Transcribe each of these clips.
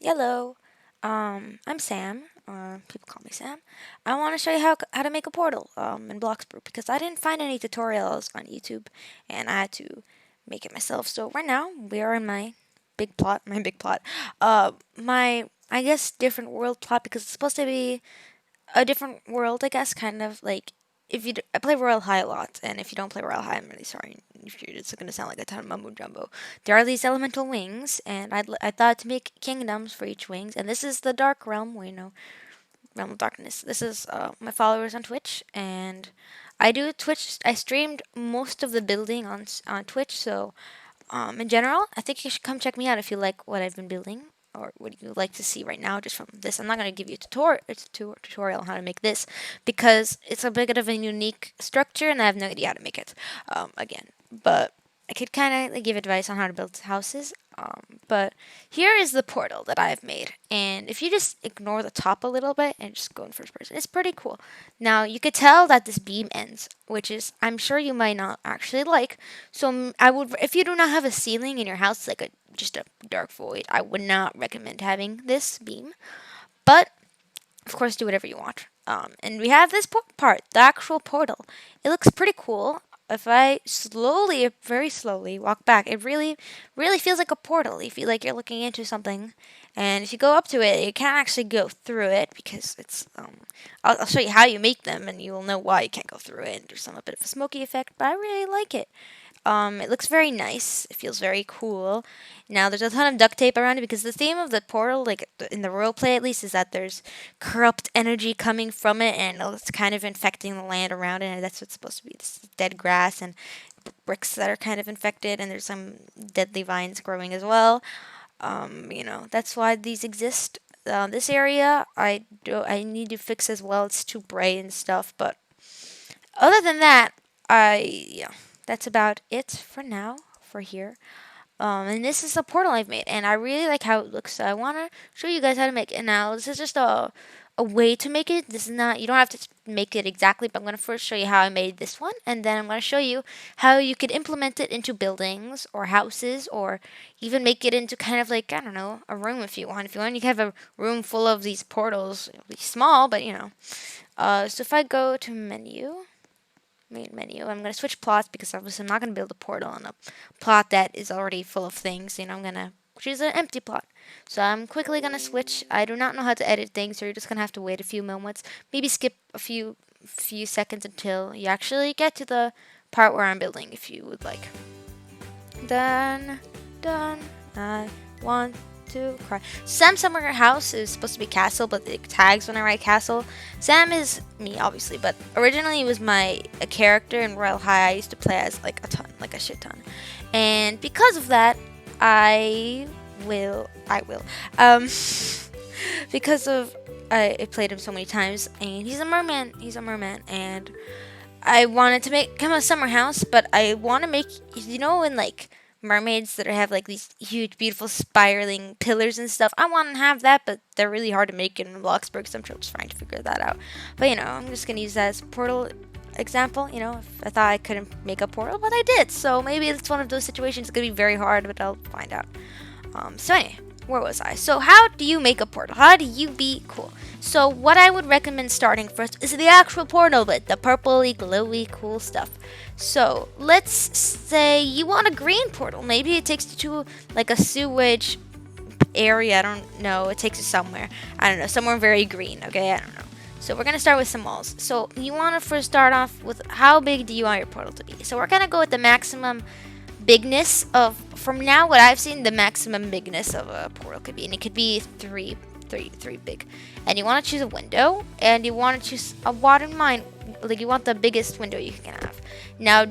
Hello, I'm Sam. People call me Sam. I want to show you how to make a portal in Bloxburg because I didn't find any tutorials on YouTube, and I had to make it myself. So right now we are in my big plot, my I guess different world plot because it's supposed to be a different world, I guess, kind of like if I play Royal High a lot, and if you don't play Royal High, I'm really sorry. If you're, it's gonna sound like a ton of mumbo jumbo. There are these elemental wings, and I thought to make kingdoms for each wings, and this is the Dark Realm, where Realm of Darkness. This is my followers on Twitch, and I do Twitch. I streamed most of the building on Twitch, so in general, I think you should come check me out if you like what I've been building or what you like to see right now just from this. I'm not going to give you a tutorial on how to make this because it's a bit of a unique structure and I have no idea how to make it again. But I could kind of give advice on how to build houses. But here is the portal that I've made. And if you just ignore the top a little bit and just go in first person, it's pretty cool. Now, you could tell that this beam ends, which is, I'm sure you might not actually like. So I would, if you do not have a ceiling in your house, like just a dark void, I would not recommend having this beam. But of course, do whatever you want. And we have this part, the actual portal. It looks pretty cool. If I slowly, very slowly walk back, it really feels like a portal. You feel like you're looking into something, and if you go up to it, you can't actually go through it because it's. I'll show you how you make them, and you will know why you can't go through it. There's some a bit of a smoky effect, but I really like it. It looks very nice. It feels very cool. Now there's a ton of duct tape around it because the theme of the portal, like in the role play at least, is that there's corrupt energy coming from it, and it's kind of infecting the land around it. And that's what's supposed to be. This dead grass and bricks that are kind of infected, and there's some deadly vines growing as well. That's why these exist. This area, I need to fix as well. It's too bright and stuff, but other than that, that's about it for now for here. And this is a portal I've made, and I really like how it looks. So I want to show you guys how to make it. Now, this is just a way to make it. This is not, you don't have to make it exactly, but I'm going to first show you how I made this one, and then I'm going to show you how you could implement it into buildings or houses, or even make it into kind of like, I don't know, a room if you want. If you want, you can have a room full of these portals. It'll be small, but so if I go to menu, main menu. I'm going to switch plots because obviously I'm not going to build a portal on a plot that is already full of things. I'm going to choose an empty plot. So I'm quickly going to switch. I do not know how to edit things, so you're just going to have to wait a few moments. Maybe skip a few seconds until you actually get to the part where I'm building if you would like. Done. Done. I want to cry. Sam's summer house is supposed to be castle, but it tags when I write castle. Sam is me, obviously, but originally it was a character in Royal High. I used to play as like a ton, like a shit ton, and because of that, I will, because of I played him so many times, and he's a merman. He's a merman, and I wanted to make him a summer house, but I want to make in like mermaids that have like these huge, beautiful, spiraling pillars and stuff. I want to have that, but they're really hard to make in Bloxburg, so I'm just trying to figure that out. But I'm just gonna use that as a portal example. If I thought I couldn't make a portal, but I did. So maybe it's one of those situations. It's gonna be very hard, but I'll find out. So anyway, where was I? So how do you make a portal? How do you be cool? So what I would recommend starting first is the actual portal bit, the purpley, glowy, cool stuff. So let's say you want a green portal. Maybe it takes you to like a sewage area. I don't know. It takes you somewhere. I don't know. Somewhere very green. Okay, I don't know. So we're gonna start with some walls. So you want to first start off with how big do you want your portal to be? So we're gonna go with the maximum bigness of, from now what I've seen, the maximum bigness of a portal could be, and it could be three big. And you want to choose a window, and you want to choose a water mine, like you want the biggest window you can have. Now,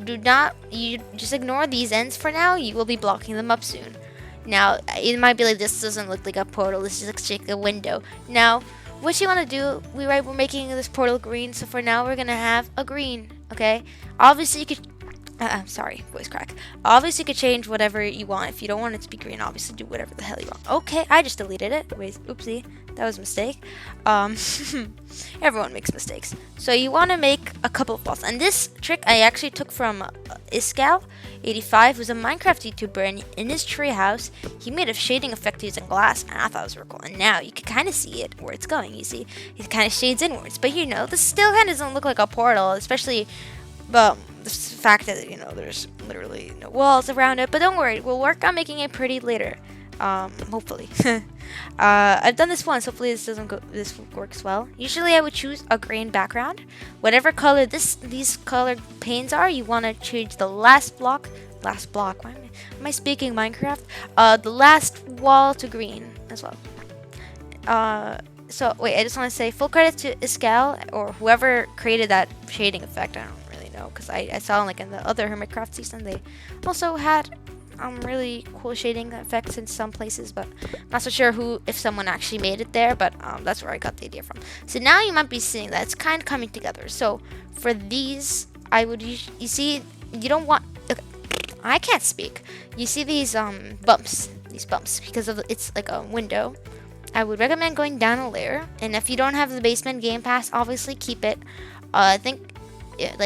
you just ignore these ends for now. You will be blocking them up soon. Now, it might be like, this doesn't look like a portal. This just looks like a window. Now, what you want to do, we're making this portal green. So for now, we're gonna have a green. Okay. Obviously, you could Sorry, voice crack. Obviously, you could change whatever you want. If you don't want it to be green, obviously do whatever the hell you want. Okay, I just deleted it. Wait, oopsie, that was a mistake. Um, everyone makes mistakes. So you want to make a couple of balls, and this trick I actually took from Iscal85, who's a Minecraft YouTuber, and in his treehouse, he made a shading effect using glass, and I thought it was really cool. And now you can kind of see it where it's going. You see, it kind of shades inwards, but you know, this still kind of doesn't look like a portal, especially. But the fact that, you know, there's literally no walls around it. But don't worry, we'll work on making it pretty later. Hopefully. I've done this once. Hopefully this works well. Usually I would choose a green background. Whatever color these colored panes are, you want to change the last block. Why am I speaking Minecraft? The last wall to green as well. So wait, I just want to say full credit to Iscal or whoever created that shading effect. I don't really know because I saw like in the other Hermitcraft season they also had really cool shading effects in some places, but I'm not so sure if someone actually made it there, but that's where I got the idea from. So now you might be seeing that it's kind of coming together. So for these, I would you see you don't want. Okay, I can't speak. You see these bumps because of it's like a window. I would recommend going down a layer, and if you don't have the basement game pass, obviously keep it. I think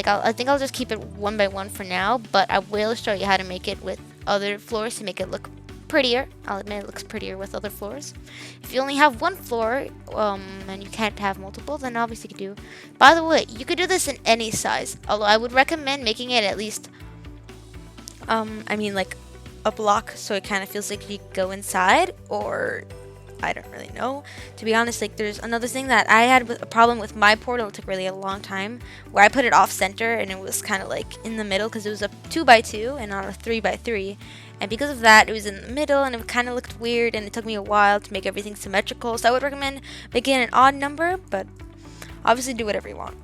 I'll just keep it one by one for now, but I will show you how to make it with other floors to make it look prettier. I'll admit it looks prettier with other floors. If you only have one floor, and you can't have multiple, then obviously you can do. By the way, you could do this in any size, although I would recommend making it at least, like a block, so it kind of feels like you go inside, or I don't really know. To be honest, like there's another thing that I had a problem with my portal. It took really a long time where I put it off center and it was kind of like in the middle because it was a 2x2 and not a 3x3. And because of that, it was in the middle and it kind of looked weird and it took me a while to make everything symmetrical. So I would recommend making an odd number, but obviously do whatever you want.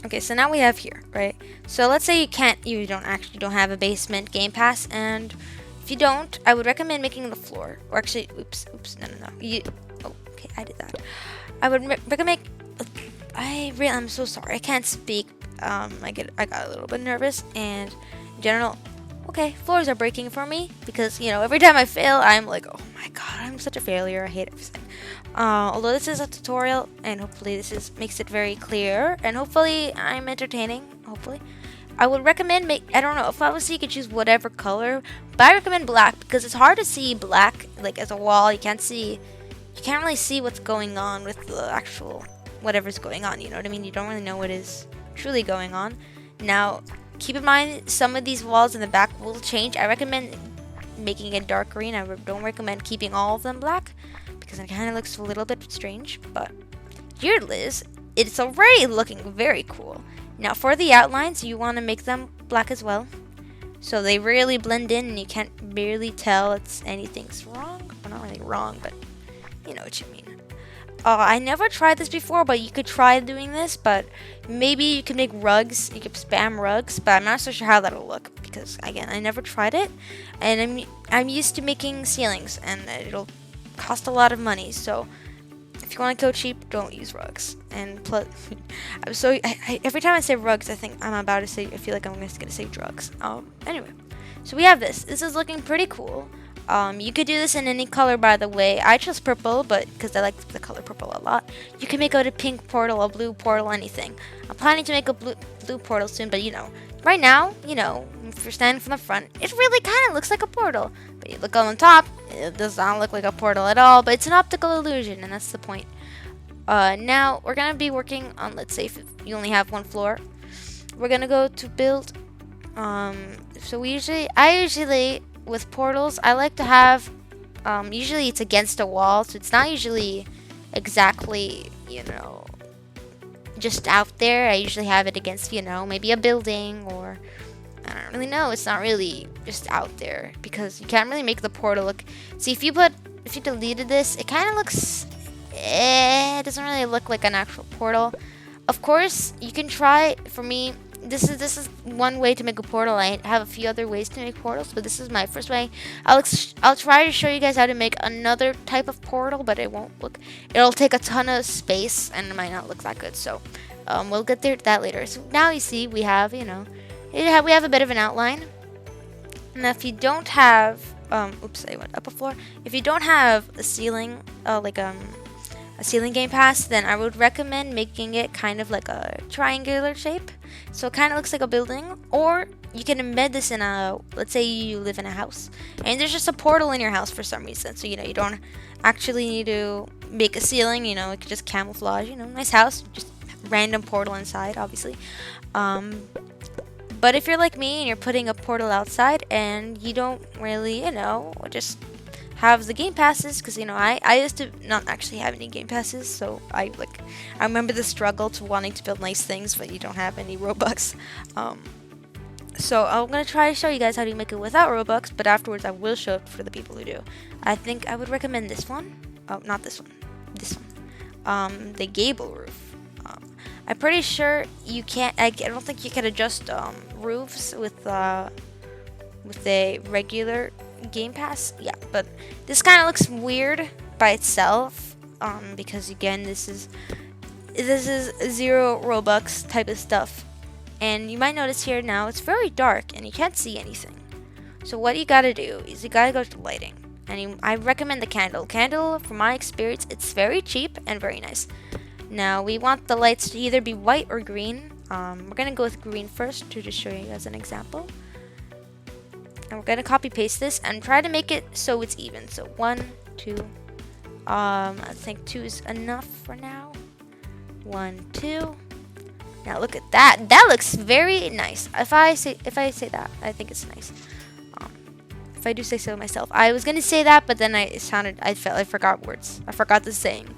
Okay, so now we have here, right? So let's say you don't have a basement game pass, and if you don't, I would recommend making the floor, or actually, oops, no. Okay, I did that. I would recommend. I'm so sorry, I can't speak. I got a little bit nervous, and in general, okay, floors are breaking for me because every time I fail, I'm like, oh my god, I'm such a failure. I hate everything. Although this is a tutorial, and hopefully makes it very clear, and hopefully I'm entertaining. Hopefully. I would recommend I don't know, if obviously you could choose whatever color, but I recommend black because it's hard to see black like as a wall. You can't really see what's going on with the actual whatever's going on, you know what I mean? You don't really know what is truly going on. Now, keep in mind some of these walls in the back will change. I recommend making it dark green. I don't recommend keeping all of them black because it kind of looks a little bit strange, but here it is. It's already looking very cool. Now for the outlines, you want to make them black as well, so they really blend in and you can't barely tell anything's wrong. Well, not really wrong, but you know what you mean. I never tried this before, but you could try doing this, but maybe you could make rugs. You could spam rugs, but I'm not so sure how that'll look because, again, I never tried it, and I'm used to making ceilings, and it'll cost a lot of money, so if you want to go cheap, don't use rugs. And plus, every time I say rugs, I think I feel like I'm just going to say drugs. Anyway, so we have this. This is looking pretty cool. You could do this in any color, by the way. I chose purple, but because I like the color purple a lot. You can make it a pink portal, a blue portal, anything. I'm planning to make a blue portal soon, but right now, if you're standing from the front, it really kind of looks like a portal. But you look on the top, it does not look like a portal at all, but it's an optical illusion, and that's the point. Now, we're going to be working on, let's say, if you only have one floor. We're going to go to build. So I usually, with portals, I like to have, usually it's against a wall, so it's not usually exactly, just out there. I usually have it against, maybe a building, or I don't really know. It's not really just out there because you can't really make the portal look. See, if you deleted this, it kind of looks. It doesn't really look like an actual portal. Of course, you can try. For me, this is one way to make a portal. I have a few other ways to make portals, but this is my first way. I'll try to show you guys how to make another type of portal, but it won't look. It'll take a ton of space and it might not look that good. So, we'll get there to that later. So now you see we have we have a bit of an outline. Now, if you don't have, oops, I went up a floor. If you don't have a ceiling, a ceiling game pass, then I would recommend making it kind of like a triangular shape. So it kind of looks like a building, or you can embed this in a, let's say you live in a house, and there's just a portal in your house for some reason. So, you don't actually need to make a ceiling, it could just camouflage, nice house, just random portal inside, obviously. But if you're like me and you're putting a portal outside and you don't really, just have the game passes, because I used to not actually have any game passes, so I remember the struggle to wanting to build nice things, but you don't have any Robux. So I'm gonna try to show you guys how to make it without Robux, but afterwards I will show it for the people who do. I think I would recommend this one. Oh, not this one. This one. The gable roof. I'm pretty sure you can't. I don't think you can adjust roofs with a regular game pass. Yeah, but this kind of looks weird by itself. Because again, this is 0 Robux type of stuff. And you might notice here now it's very dark and you can't see anything. So what you gotta do is you gotta go to lighting. And I recommend the candle. Candle, from my experience, it's very cheap and very nice. Now we want the lights to either be white or green. We're gonna go with green first to just show you as an example. And we're gonna copy paste this and try to make it so it's even. So 1, 2. I think 2 is enough for now. 1, 2. Now look at that. That looks very nice. If I say that, I think it's nice. If I do say so myself, I was gonna say that, but then I forgot words. I forgot the saying.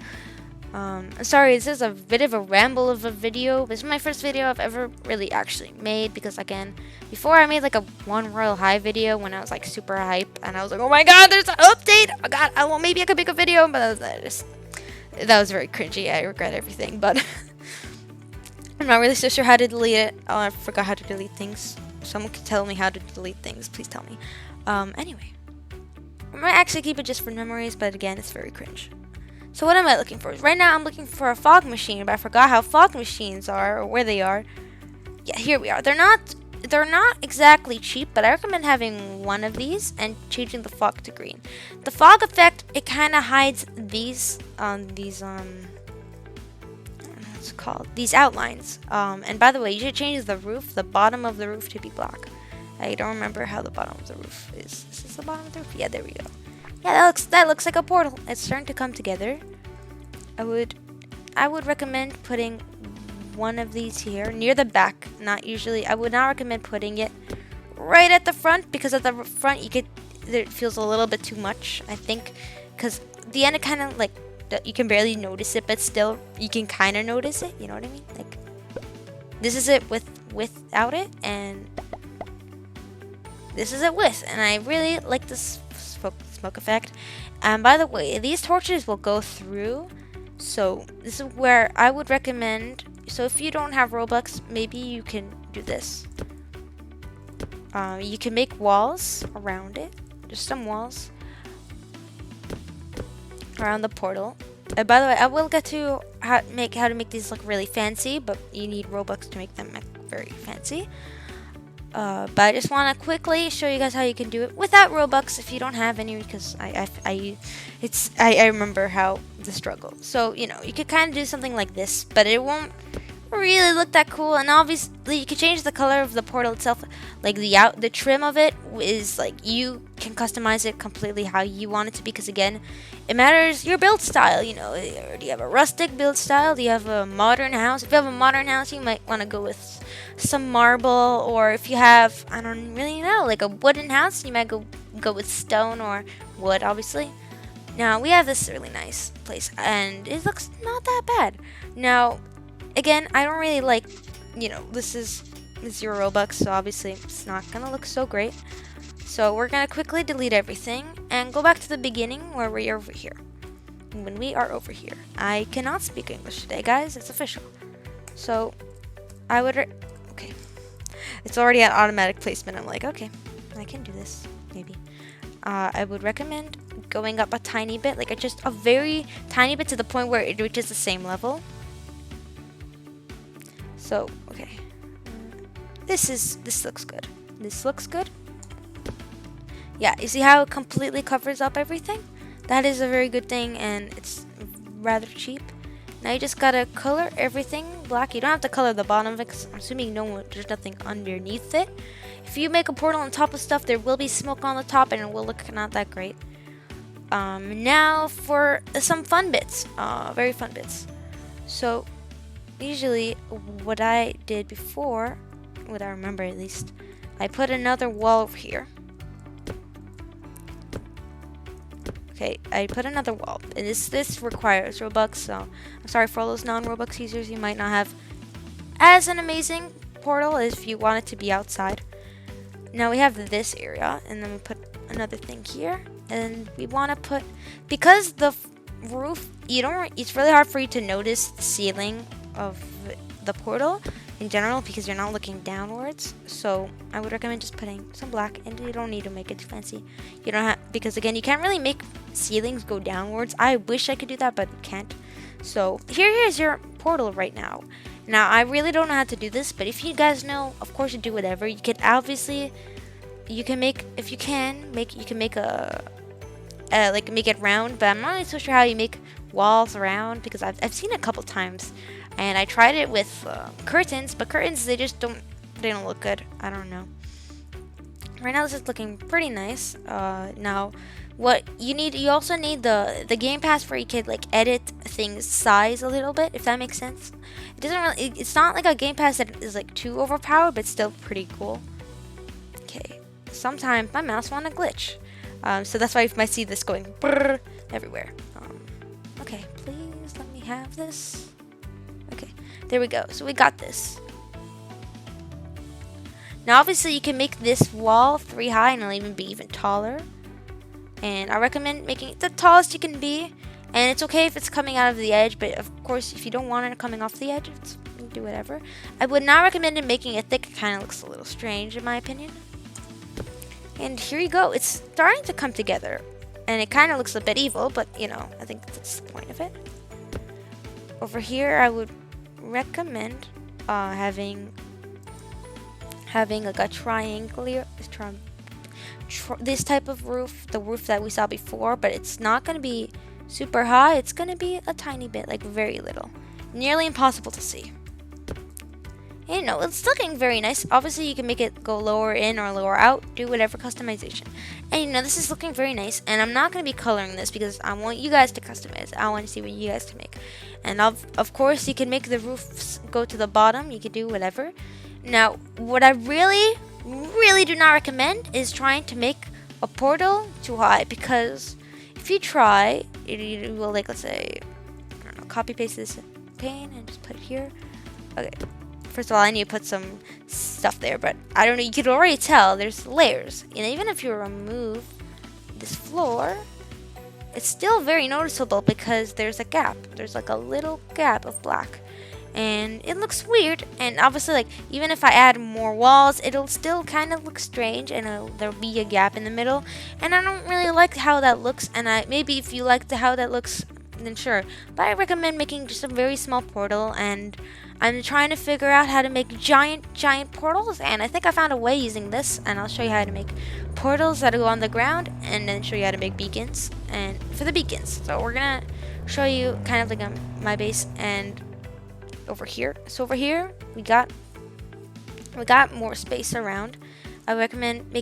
Sorry, this is a bit of a ramble of a video. This is my first video I've ever really actually made, because again, before I made like a one Royal High video when I was like super hype, and I was like, oh my god, there's an update. Oh god, maybe I could make a video, but that was very cringy. I regret everything, but I'm not really so sure how to delete it. Oh, I forgot how to delete things. Someone could tell me how to delete things. Please tell me. Anyway, I might actually keep it just for memories, but again, it's very cringe. So what am I looking for? Right now I'm looking for a fog machine, but I forgot how fog machines are, or where they are. Yeah, here we are. They're not exactly cheap, but I recommend having one of these and changing the fog to green. The fog effect, it kind of hides these what's it called? These outlines. And by the way, you should change the bottom of the roof to be black. I don't remember how the bottom of the roof is. Is this the bottom of the roof? Yeah, there we go. Yeah, that looks like a portal. It's starting to come together. I would recommend putting one of these here near the back. I would not recommend putting it right at the front, because at the front it feels a little bit too much, I think, because the end, it kind of like, you can barely notice it, but still you can kind of notice it. You know what I mean? Like, this is it without it, and this is it with. And I really like this smoke effect. And by the way, these torches will go through. So this is where I would recommend. So if you don't have Robux, maybe you can do this. You can make walls around it, just some walls around the portal. And by the way, I will get to how to make these look really fancy, but you need Robux to make them very fancy. But I just want to quickly show you guys how you can do it without Robux if you don't have any, because I remember how the struggle. So you could kind of do something like this, but it won't really look that cool. And obviously you can change the color of the portal itself, like the trim of it is like, you can customize it completely how you want it to be, because again, it matters your build style. Do you have a rustic build style? Do you have a modern house? If you have a modern house, you might want to go with some marble, or if you have, I don't really know, like a wooden house, you might go with stone or wood, obviously. Now we have this really nice place, and it looks not that bad. Now again, I don't really like, this is 0 Robux, so obviously it's not gonna look so great. So we're gonna quickly delete everything and go back to the beginning where we are over here. When we are over here, I cannot speak English today, guys. It's official. So I would okay. It's already at automatic placement. I'm like, okay, I can do this. Maybe. I would recommend going up a tiny bit, like just a very tiny bit, to the point where it reaches the same level. So, okay. this looks good. This looks good. Yeah, you see how it completely covers up everything? That is a very good thing, and it's rather cheap. Now you just gotta color everything black. You don't have to color the bottom of it, 'cause I'm assuming there's nothing underneath it. If you make a portal on top of stuff, there will be smoke on the top, and it will look not that great. Now for some fun bits, very fun bits. So usually what I did before, what I remember at least, I put another wall over here. Okay, I put another wall, and this requires Robux, so I'm sorry for all those non-Robux users. You might not have as an amazing portal as if you want it to be outside. Now we have this area, and then we put another thing here, and we want to put, because the roof, it's really hard for you to notice the ceiling of the portal in general because you're not looking downwards. So I would recommend just putting some black, and you don't need to make it too fancy. You don't have, because again, you can't really make ceilings go downwards. I wish I could do that, but can't. So here's your portal right now. Now I really don't know how to do this, but if you guys know, of course you do whatever. You can obviously, you can make a like make it round, but I'm not really so sure how you make walls round because I've seen it a couple times, and I tried it with curtains, but curtains they don't look good. I don't know. Right now this is looking pretty nice. Now what you also need the game pass where you can like edit things size a little bit, if that makes sense. It doesn't really, it's not like a game pass that is like too overpowered, but still pretty cool. Okay, sometimes my mouse wanna glitch. So that's why you might see this going brrr everywhere. Okay, please let me have this. Okay, there we go. So we got this. Now obviously you can make this wall 3 high, and it'll even be even taller. And I recommend making it the tallest you can be. And it's okay if it's coming out of the edge, but of course if you don't want it coming off the edge, you can do whatever. I would not recommend making it thick. It kind of looks a little strange in my opinion. And here you go. It's starting to come together. And it kind of looks a bit evil, but you know, I think that's the point of it. Over here, I would recommend having like a triangular, this type of roof, the roof that we saw before, but it's not going to be super high. It's going to be a tiny bit, like very little. Nearly impossible to see. And you know, it's looking very nice. Obviously, you can make it go lower in or lower out, do whatever customization. And you know, this is looking very nice. And I'm not going to be coloring this because I want you guys to customize. I want to see what you guys can make. And of course, you can make the roofs go to the bottom. You can do whatever. Now, what I really, really do not recommend is trying to make a portal too high, because if you try, it will, like, let's say, I don't know, copy paste this pane and just put it here. Okay. First of all, I need to put some stuff there, but I don't know, you can already tell there's layers. And even if you remove this floor, it's still very noticeable because there's a gap. There's like a little gap of black. And it looks weird, and obviously, like, even if I add more walls, it'll still kind of look strange, and there'll be a gap in the middle. And I don't really like how that looks, and maybe if you like how that looks, then sure. But I recommend making just a very small portal, and I'm trying to figure out how to make giant portals, and I think I found a way using this, and I'll show you how to make portals that go on the ground, and then show you how to make beacons, and for the beacons. So we're gonna show you kind of like my base, and over here. So over here, we got more space around. I recommend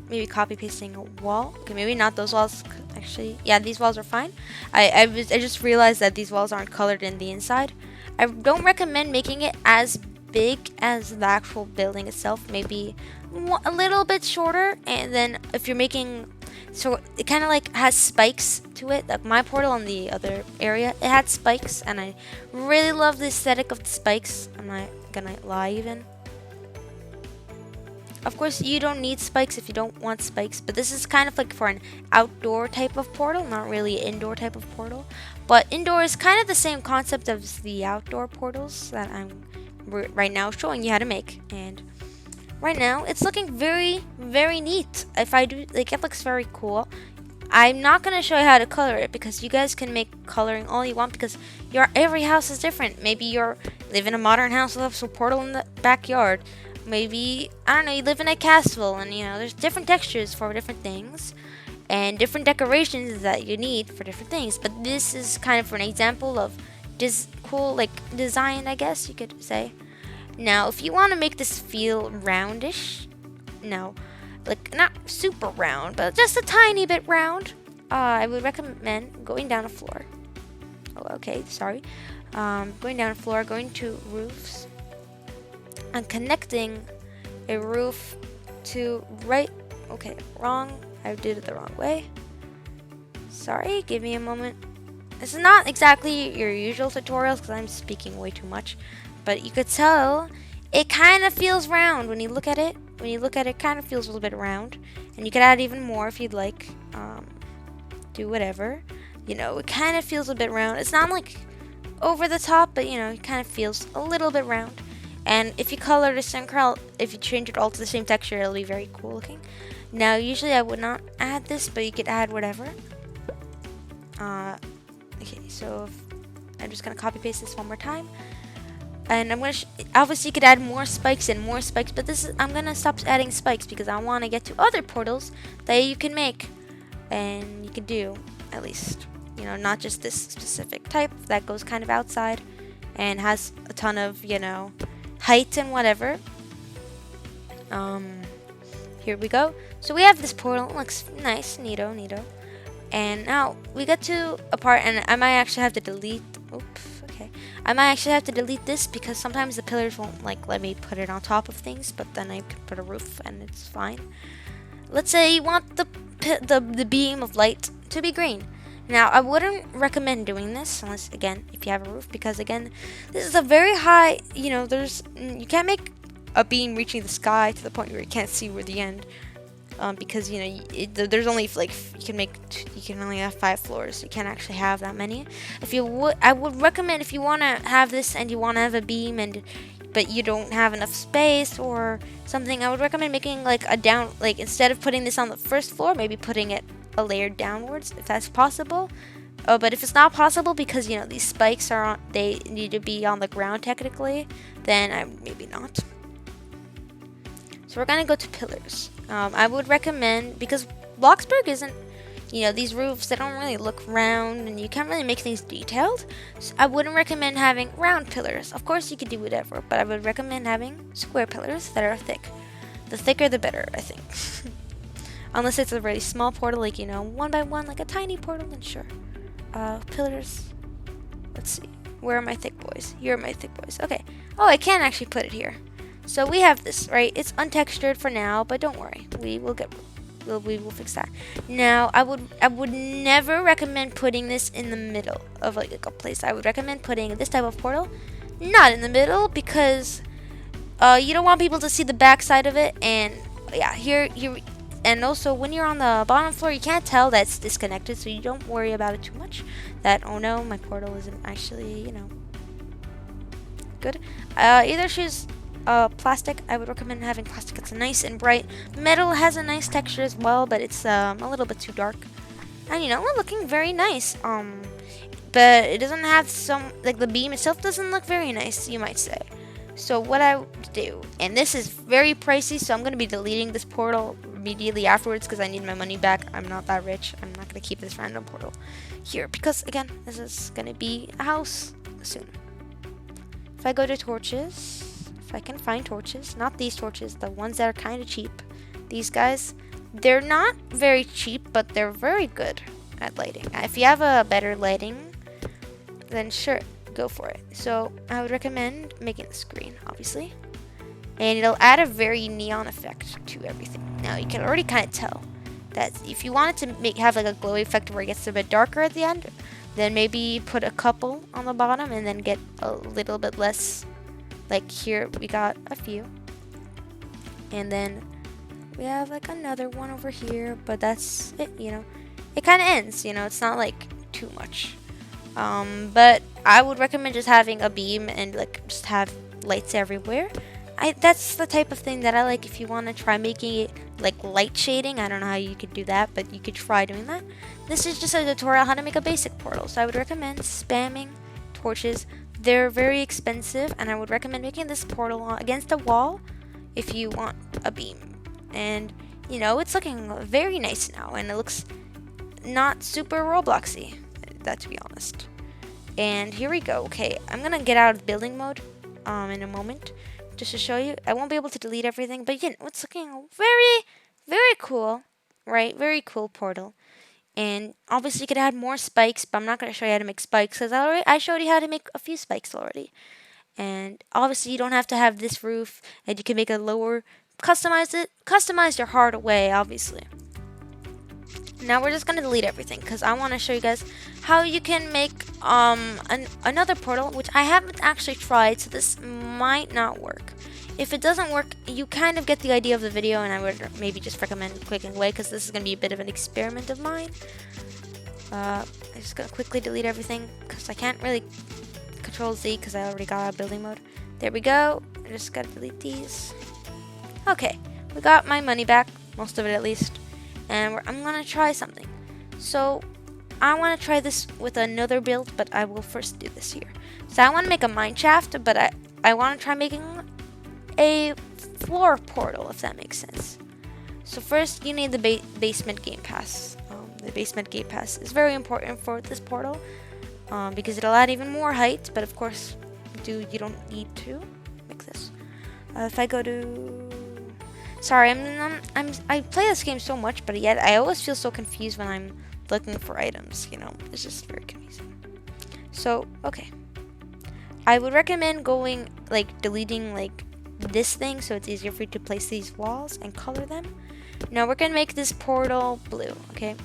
maybe copy pasting a wall. Okay, maybe not those walls. Actually, yeah, these walls are fine. I just realized that these walls aren't colored in the inside. I don't recommend making it as big as the actual building itself. Maybe a little bit shorter. And then if you're making, so it kind of like has spikes to it. Like my portal in the other area, it had spikes, and I really love the aesthetic of the spikes. I'm not gonna lie even. Of course, you don't need spikes if you don't want spikes, but this is kind of like for an outdoor type of portal, not really an indoor type of portal. But indoor is kind of the same concept as the outdoor portals that I'm right now showing you how to make. And right now, it's looking very, very neat. If I do, like, it looks very cool. I'm not going to show you how to color it because you guys can make coloring all you want, because every house is different. Maybe you live in a modern house with a portal in the backyard. maybe, I don't know, you live in a castle and there's different textures for different things and different decorations that you need for different things. But this is kind of an example of this cool like design, I guess you could say. Now, if you want to make this feel roundish, no, like not super round, but just a tiny bit round, I would recommend going down a floor. Oh, okay, sorry. Going down a floor, going to roofs, and connecting a roof to right. Okay, wrong. I did it the wrong way. Sorry, give me a moment. This is not exactly your usual tutorials because I'm speaking way too much, but you could tell it kind of feels round when you look at it. When you look at it, it kind of feels a little bit round, and you could add even more if you'd like. Do whatever. It kind of feels a bit round. It's not like over the top, but it kind of feels a little bit round. And if you color this in curl, if you change it all to the same texture, it'll be very cool looking. Now, usually I would not add this, but you could add whatever. Okay, so I'm just gonna copy paste this one more time, and I'm gonna obviously you could add more spikes and more spikes, but I'm gonna stop adding spikes because I want to get to other portals that you can make and you can do at least. Not just this specific type that goes kind of outside and has a ton of height and whatever. Here we go. So we have this portal. It looks nice, neato. And now we get to a part, and I might actually have to delete. Oops. Okay. I might actually have to delete this because sometimes the pillars won't let me put it on top of things, but then I could put a roof and it's fine. Let's say you want the beam of light to be green. Now, I wouldn't recommend doing this unless, again, if you have a roof, because again, this is a very high, you can't make a beam reaching the sky to the point where you can't see where the end, because there's only you can only have 5 floors. So you can't actually have that many. I would recommend if you want to have this and you want to have a beam but you don't have enough space or something, I would recommend making instead of putting this on the first floor, maybe putting it a layer downwards if that's possible. But if it's not possible because these spikes they need to be on the ground technically, then maybe not. So we're gonna go to pillars. I would recommend, because Bloxburg isn't, these roofs, they don't really look round and you can't really make things detailed. So I wouldn't recommend having round pillars. Of course you could do whatever, but I would recommend having square pillars that are thick. The thicker the better, I think. Unless it's a really small portal, 1 by 1, like a tiny portal, then sure. Pillars. Let's see. Where are my thick boys? Here are my thick boys. Okay. Oh, I can actually put it here. So we have this, right? It's untextured for now, but don't worry. We will fix that. Now, I would never recommend putting this in the middle of a place. I would recommend putting this type of portal not in the middle because you don't want people to see the back side of it. And yeah, here. And also, when you're on the bottom floor, you can't tell that it's disconnected, so you don't worry about it too much. Oh no, my portal isn't actually, good. Either choose plastic. I would recommend having plastic. It's nice and bright. Metal has a nice texture as well, but it's a little bit too dark. And we're looking very nice. But it doesn't have the beam itself doesn't look very nice, you might say. So what I would do, and this is very pricey, so I'm going to be deleting this portal immediately afterwards because I need my money back. I'm not that rich. I'm not going to keep this random portal here because, again, this is going to be a house soon. If I go to torches, if I can find torches, not these torches, the ones that are kind of cheap. These guys, they're not very cheap, but they're very good at lighting. If you have a better lighting, then sure, go for it. So I would recommend making this green, obviously, and it'll add a very neon effect to everything. Now you can already kind of tell that if you want it to have a glowy effect where it gets a bit darker at the end, then maybe put a couple on the bottom and then get a little bit less. Like here we got a few, and then we have another one over here, but that's it. It kind of ends. It's not too much. But I would recommend just having a beam and just have lights everywhere. That's the type of thing that I like. If you want to try making it light shading, I don't know how you could do that, but you could try doing that. This is just a tutorial how to make a basic portal, so I would recommend spamming torches. They're very expensive, and I would recommend making this portal against a wall. if you want a beam. And you know, it's looking very nice now, and it looks not super Robloxy, that to be honest. And here we go. Okay, I'm gonna get out of building mode in a moment just to show you. I won't be able to delete everything, but again, it's looking very, very cool, right? Very cool portal. And obviously you could add more spikes, but I'm not gonna show you how to make spikes because I showed you how to make a few spikes already. And obviously you don't have to have this roof, and you can make a lower, customize your heart away, obviously. Now we're just gonna delete everything because I want to show you guys how you can make another portal, which I haven't actually tried, so this might not work. If it doesn't work, you kind of get the idea of the video, and I would maybe just recommend clicking away because this is gonna be a bit of an experiment of mine. I'm just gonna quickly delete everything because I can't really Control Z because I already got out of building mode. There we go. I just gotta delete these. Okay, we got my money back, most of it at least. And I'm gonna try something. So I want to try this with another build, but I will first do this here. So I want to make a mine shaft, but I want to try making a floor portal, if that makes sense. So first you need the basement game pass. The basement gate pass is very important for this portal because it'll add even more height, but of course you don't need to make this. If I go to... Sorry, I play this game so much, but yet I always feel so confused when I'm looking for items, you know. It's just very confusing. So, okay. I would recommend going, like, deleting, like, this thing so it's easier for you to place these walls and color them. Now we're gonna make this portal blue, okay?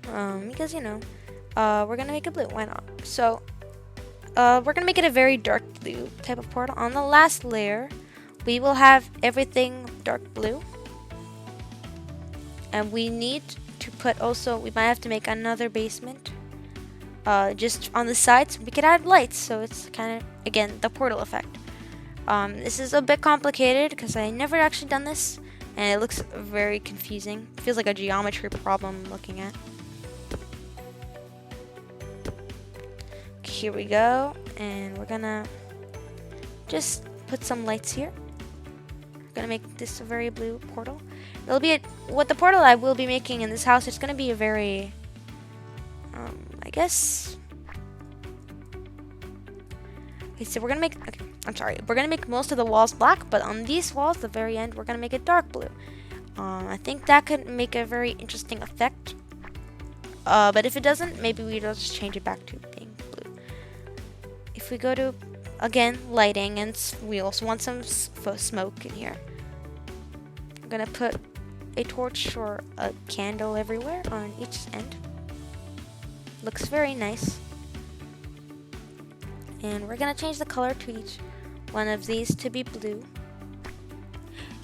Because, you know, we're gonna make it blue, why not? So, we're gonna make it a very dark blue type of portal. On the last layer, we will have everything dark blue. And we need to put also, we might have to make another basement. Just on the sides, we could add lights, so it's kind of, again, the portal effect. This is a bit complicated because I never actually done this, and it looks very confusing. It feels like a geometry problem I'm looking at. Here we go, and we're gonna just put some lights here. We're gonna make this a very blue portal. It'll be what the portal I will be making in this house. It's gonna be a very, I guess. Okay, so we're gonna make. Okay, I'm sorry. We're gonna make most of the walls black, but on these walls, the very end, we're gonna make it dark blue. I think that could make a very interesting effect. But if it doesn't, maybe we'll just change it back to being blue. If we go to, again, lighting, and we also want some smoke in here. I'm gonna put a torch or a candle everywhere on each end. Looks very nice. And we're gonna change the color to each one of these to be blue.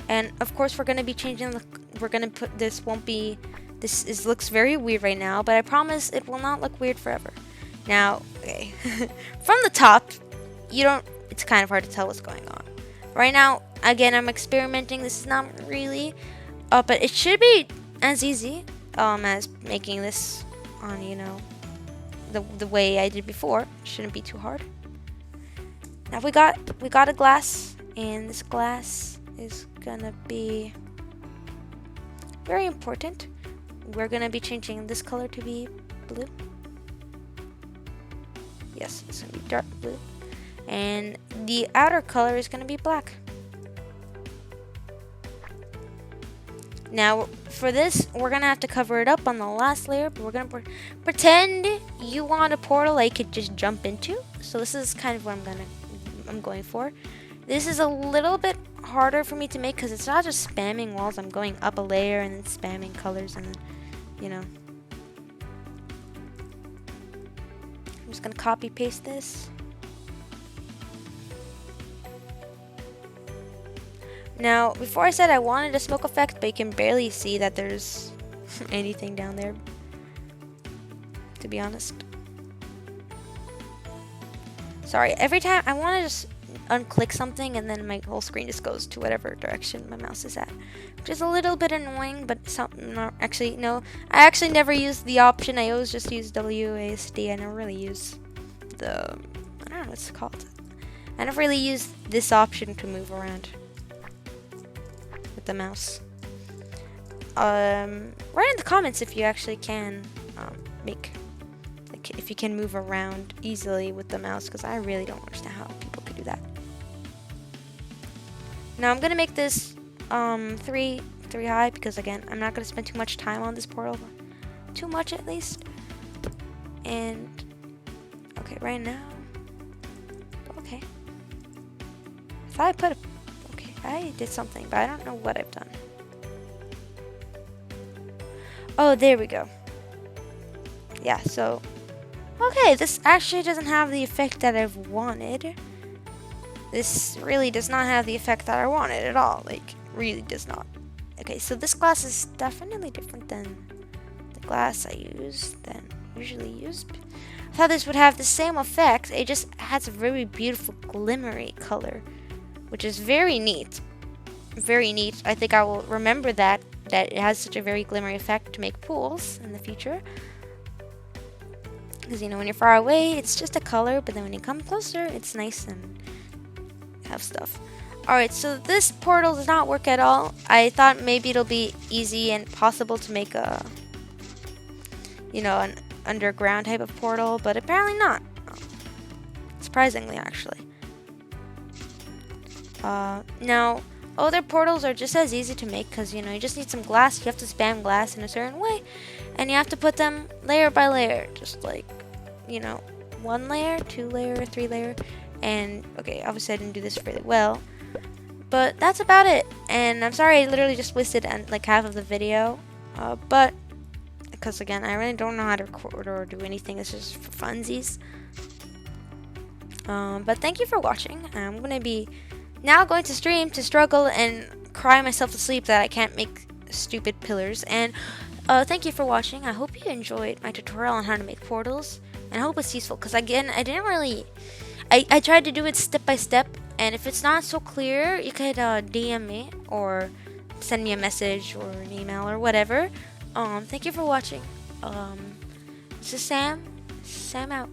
And of course we're gonna be changing we're gonna put, this won't be, looks very weird right now, but I promise it will not look weird forever. Now, okay, from the top, it's kind of hard to tell what's going on. Right now, again, I'm experimenting. This is not really, but it should be as easy as making this on, you know, the way I did before. It shouldn't be too hard. Now we got a glass, and this glass is gonna be very important. We're gonna be changing this color to be blue. Yes, it's gonna be dark blue. And the outer color is gonna be black. Now, for this, we're gonna have to cover it up on the last layer, but we're gonna pretend you want a portal I could just jump into. So this is kind of what I'm going for. This is a little bit harder for me to make because it's not just spamming walls. I'm going up a layer and then spamming colors, and then, you know. I'm just gonna copy paste this. Now, before I said I wanted a smoke effect, but you can barely see that there's anything down there, to be honest. Sorry, every time I want to just unclick something and then my whole screen just goes to whatever direction my mouse is at, which is a little bit annoying, but I actually never use the option. I always just use WASD. I never really use the, I don't know what it's called. I never really used this option to move around with the mouse. Write in the comments if you actually can make, like, if you can move around easily with the mouse, because I really don't understand how people could do that. Now I'm gonna make this 3 high, because again, I'm not gonna spend too much time on this portal, too much at least. And okay, right now, okay. I thought I put a, okay, I did something, but I don't know what I've done. Oh, there we go. Yeah, so, okay, this actually doesn't have the effect that I've wanted. This really does not have the effect that I wanted at all. Like, really does not. Okay, so this glass is definitely different than the glass I usually use. I thought this would have the same effect. It just has a very beautiful glimmery color, which is very neat. Very neat. I think I will remember that it has such a very glimmery effect to make pools in the future. Because, you know, when you're far away, it's just a color, but then when you come closer, it's nice and have stuff. Alright, so this portal does not work at all. I thought maybe it'll be easy and possible to make a, you know, an underground type of portal, but apparently not. Surprisingly, actually. Now, other portals are just as easy to make, because, you know, you just need some glass. You have to spam glass in a certain way, and you have to put them layer by layer, just like, you know, 1 layer, 2 layer, 3 layer. And okay, obviously I didn't do this really well, but that's about it. And I'm sorry I literally just wasted like half of the video, but because again, I really don't know how to record or do anything. It's just for funsies. But thank you for watching. I'm gonna be now going to stream to struggle and cry myself to sleep that I can't make stupid pillars. And thank you for watching. I hope you enjoyed my tutorial on how to make portals, and I hope it's useful, because again, I didn't really, I tried to do it step by step, and if it's not so clear, you could DM me or send me a message or an email or whatever. Thank you for watching. This is Sam out.